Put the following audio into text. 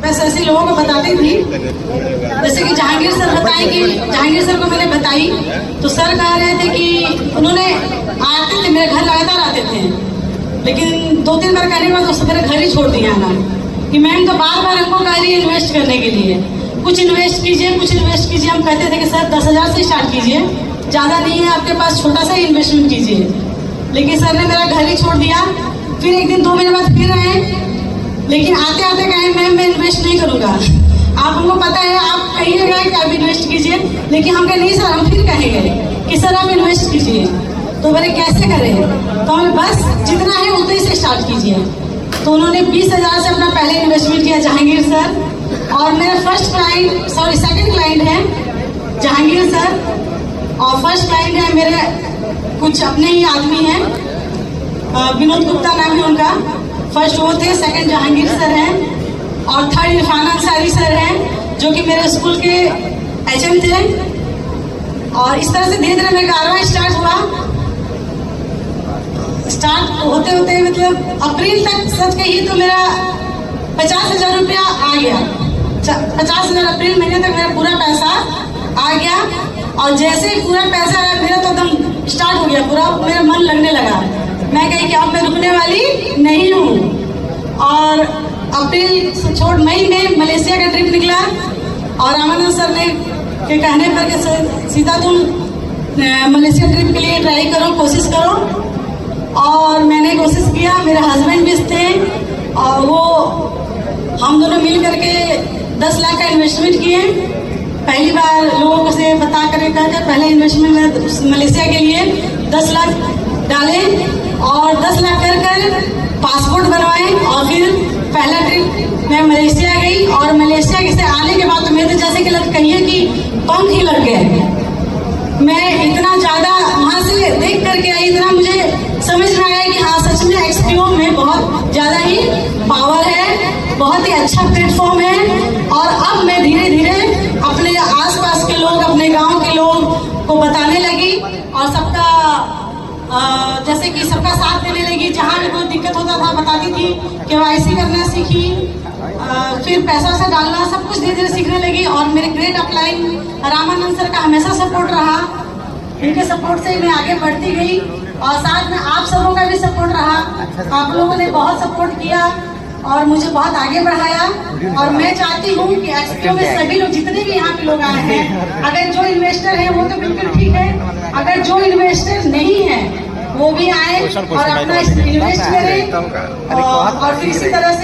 बस ऐसे लोगों को बताती थी। जैसे कि जहांगीर सर बताए कि जहांगीर सर को मैंने बताई तो सर कह रहे थे कि उन्होंने आते थे, मेरे घर लगातार आते थे, लेकिन 2-3 बार कहने के बाद उसने मेरे घर ही छोड़ दिया ना कि मैम तो बार बार हमको कह रही है इन्वेस्ट करने के लिए, कुछ इन्वेस्ट कीजिए, कुछ इन्वेस्ट कीजिए। हम कहते थे कि सर 10,000 से स्टार्ट कीजिए, ज़्यादा नहीं है आपके पास, छोटा सा ही इन्वेस्टमेंट कीजिए। लेकिन सर ने मेरा घर ही छोड़ दिया। फिर एक दिन 2 महीने बाद फिर आए, लेकिन आते आते कहे मैम मैं इन्वेस्ट नहीं करूँगा। आप हमको पता है, आप कहिएगा कि आप इन्वेस्ट कीजिए, लेकिन हम कहे नहीं सर, हम फिर कहेंगे कि सर आप इन्वेस्ट कीजिए। तो बोले कैसे करें? तो हमें बस जितना है उतने से स्टार्ट कीजिए। तो उन्होंने 20,000 से अपना पहले इन्वेस्टमेंट किया जहांगीर सर, और मेरा सेकंड क्लाइंट है जहांगीर सर, और फर्स्ट क्लाइंट है मेरे कुछ अपने ही आदमी हैं, विनोद गुप्ता नाम है उनका। फर्स्ट वो थे, सेकंड जहांगीर सर हैं, और थर्ड इरफान अंसारी सर हैं जो कि मेरे स्कूल के एचएम थे। और इस तरह से धीरे धीरे मेरा कारवां स्टार्ट हुआ। स्टार्ट होते होते मतलब अप्रैल तक सच कहिए तो मेरा 50,000 रुपया आ गया। 50,000 अप्रैल महीने तक मेरा पूरा पैसा आ गया। और जैसे ही पूरा पैसा आया मेरा तो एकदम स्टार्ट हो गया, पूरा मेरा मन लगने लगा। मैं कही कि अब मैं रुकने वाली नहीं हूँ। और अप्रैल से छोड़ मई में मलेशिया का ट्रिप निकला, और रामानंद सर ने के कहने पर कि सीधा तुम मलेशिया ट्रिप के लिए ट्राई करो, कोशिश करो। और मैंने कोशिश किया, मेरे हस्बैंड भी थे, और वो हम दोनों मिल करके 10 लाख का इन्वेस्टमेंट किए। पहली बार लोगों को से बता कर पहले इन्वेस्टमेंट में मलेशिया के लिए 10 लाख डाले, और 10 लाख कर पासपोर्ट बनवाए। और फिर पहला ट्रिप मैं मलेशिया गई, और मलेशिया से आने के बाद तो मेरे तो जैसे कि कहिए कि पंख ही लग गए। मैं इतना ज़्यादा वहाँ से देख करके आई, इतना मुझे समझ में आया कि हाँ सच में एक्सपीओ में बहुत ज़्यादा ही पावर है, बहुत ही अच्छा प्लेटफॉर्म है। और अब मैं धीरे धीरे अपने आसपास के लोग, अपने गांव के लोग को बताने लगी, और सबका जैसे कि सबका साथ देने लगी। जहाँ भी कोई दिक्कत होता था बताती थी, KYC करना सीखी, फिर पैसा से डालना, सब कुछ धीरे धीरे सीखने लगी। और मेरे ग्रेट अपलाइन रामानंद सर का हमेशा सपोर्ट रहा, उनके सपोर्ट से मैं आगे बढ़ती गई, और साथ में आप सबों का भी सपोर्ट रहा। आप लोगों ने बहुत सपोर्ट किया और मुझे बहुत आगे बढ़ाया। और मैं चाहती हूँ कि एक्सपीओ में सभी लोग, जितने भी यहाँ के लोग आए हैं, अगर जो इन्वेस्टर है वो तो बिल्कुल ठीक है, अगर जो इन्वेस्टर नहीं है वो भी आए और अपना इन्वेस्ट करें, और फिर इसी तरह से